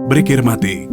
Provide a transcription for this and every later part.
Breakermatic.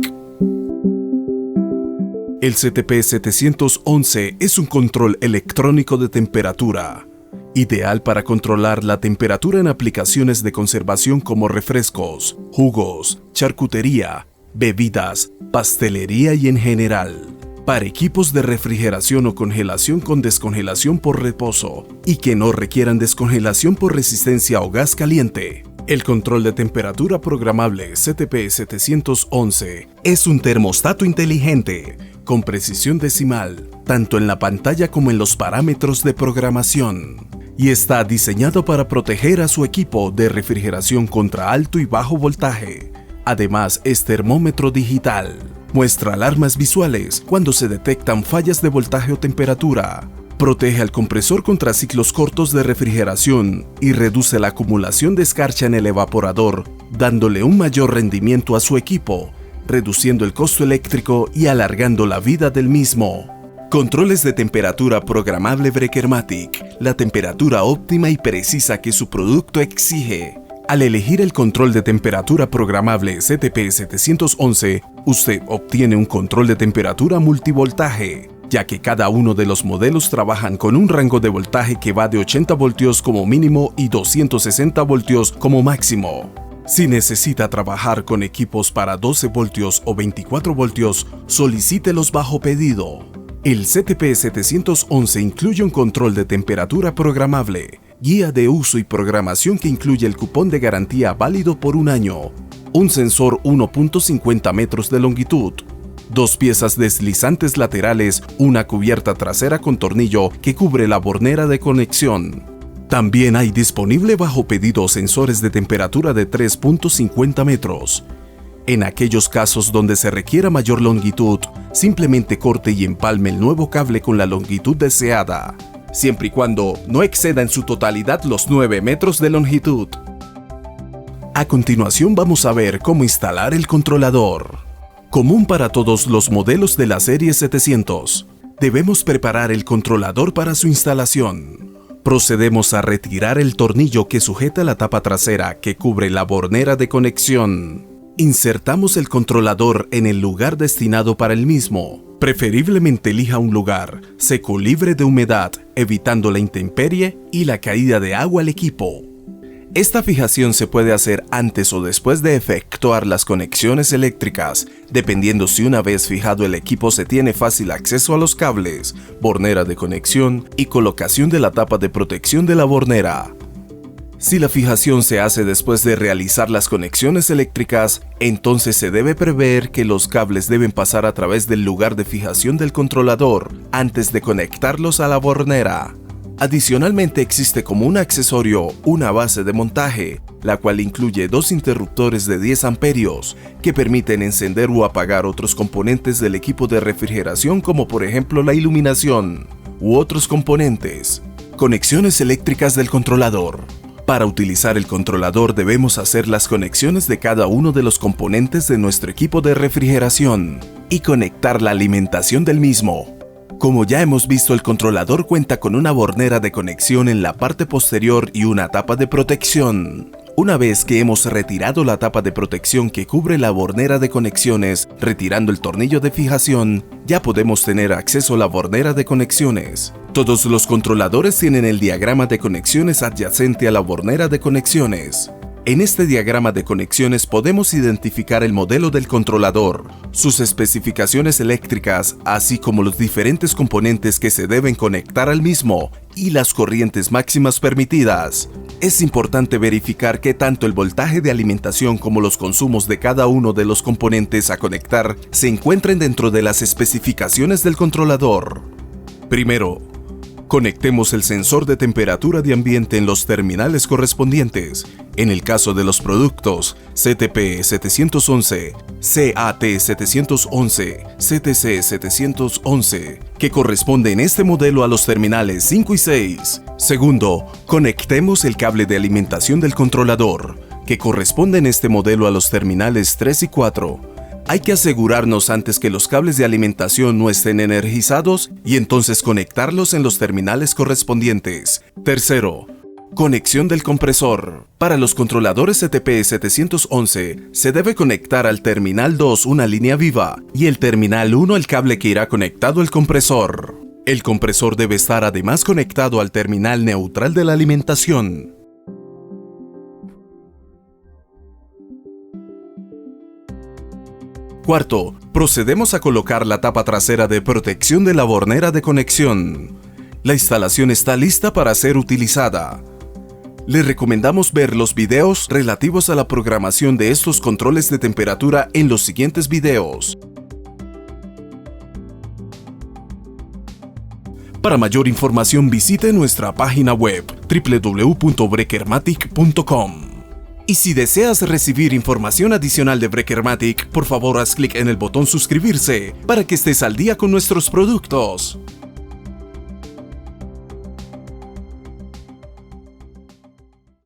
El CTP711 es un control electrónico de temperatura, ideal para controlar la temperatura en aplicaciones de conservación como refrescos, jugos, charcutería, bebidas, pastelería y en general. Para equipos de refrigeración o congelación con descongelación por reposo y que no requieran descongelación por resistencia o gas caliente. El control de temperatura programable CTP711 es un termostato inteligente con precisión decimal, tanto en la pantalla como en los parámetros de programación, y está diseñado para proteger a su equipo de refrigeración contra alto y bajo voltaje. Además, es termómetro digital. Muestra alarmas visuales cuando se detectan fallas de voltaje o temperatura. Protege al compresor contra ciclos cortos de refrigeración y reduce la acumulación de escarcha en el evaporador, dándole un mayor rendimiento a su equipo, reduciendo el costo eléctrico y alargando la vida del mismo. Controles de temperatura programable Breakermatic, la temperatura óptima y precisa que su producto exige. Al elegir el control de temperatura programable CTP711, usted obtiene un control de temperatura multivoltaje, ya que cada uno de los modelos trabajan con un rango de voltaje que va de 80 voltios como mínimo y 260 voltios como máximo. Si necesita trabajar con equipos para 12 voltios o 24 voltios, solicítelos bajo pedido. El CTP711 incluye un control de temperatura programable, guía de uso y programación que incluye el cupón de garantía válido por un año, un sensor 1.50 metros de longitud, 2 piezas deslizantes laterales, una cubierta trasera con tornillo que cubre la bornera de conexión. También hay disponible bajo pedido sensores de temperatura de 3.50 metros. En aquellos casos donde se requiera mayor longitud, simplemente corte y empalme el nuevo cable con la longitud deseada, siempre y cuando no exceda en su totalidad los 9 metros de longitud. A continuación vamos a ver cómo instalar el controlador. Común para todos los modelos de la serie 700. Debemos preparar el controlador para su instalación. Procedemos a retirar el tornillo que sujeta la tapa trasera que cubre la bornera de conexión. Insertamos el controlador en el lugar destinado para el mismo. Preferiblemente elija un lugar seco, libre de humedad, evitando la intemperie y la caída de agua al equipo. Esta fijación se puede hacer antes o después de efectuar las conexiones eléctricas, dependiendo si una vez fijado el equipo se tiene fácil acceso a los cables, bornera de conexión y colocación de la tapa de protección de la bornera. Si la fijación se hace después de realizar las conexiones eléctricas, entonces se debe prever que los cables deben pasar a través del lugar de fijación del controlador antes de conectarlos a la bornera. Adicionalmente existe como un accesorio una base de montaje, la cual incluye 2 interruptores de 10 amperios que permiten encender o apagar otros componentes del equipo de refrigeración como por ejemplo la iluminación u otros componentes. Conexiones eléctricas del controlador. Para utilizar el controlador debemos hacer las conexiones de cada uno de los componentes de nuestro equipo de refrigeración y conectar la alimentación del mismo. Como ya hemos visto, el controlador cuenta con una bornera de conexión en la parte posterior y una tapa de protección. Una vez que hemos retirado la tapa de protección que cubre la bornera de conexiones, retirando el tornillo de fijación, ya podemos tener acceso a la bornera de conexiones. Todos los controladores tienen el diagrama de conexiones adyacente a la bornera de conexiones. En este diagrama de conexiones podemos identificar el modelo del controlador, sus especificaciones eléctricas, así como los diferentes componentes que se deben conectar al mismo y las corrientes máximas permitidas. Es importante verificar que tanto el voltaje de alimentación como los consumos de cada uno de los componentes a conectar se encuentren dentro de las especificaciones del controlador. Primero, conectemos el sensor de temperatura de ambiente en los terminales correspondientes. En el caso de los productos CTP711, CAT711, CTC711, que corresponden en este modelo a los terminales 5 y 6. Segundo, conectemos el cable de alimentación del controlador, que corresponde en este modelo a los terminales 3 y 4. Hay que asegurarnos antes que los cables de alimentación no estén energizados y entonces conectarlos en los terminales correspondientes. Tercero, Conexión del compresor. Para los controladores ETP711 se debe conectar al terminal 2 una línea viva y el terminal 1 el cable que irá conectado al compresor. El compresor debe estar además conectado al terminal neutral de la alimentación. Cuarto, procedemos a colocar la tapa trasera de protección de la bornera de conexión. La instalación está lista para ser utilizada. Le recomendamos ver los videos relativos a la programación de estos controles de temperatura en los siguientes videos. Para mayor información visite nuestra página web www.brekermatic.com. Y si deseas recibir información adicional de Brekermatic, por favor haz clic en el botón suscribirse para que estés al día con nuestros productos.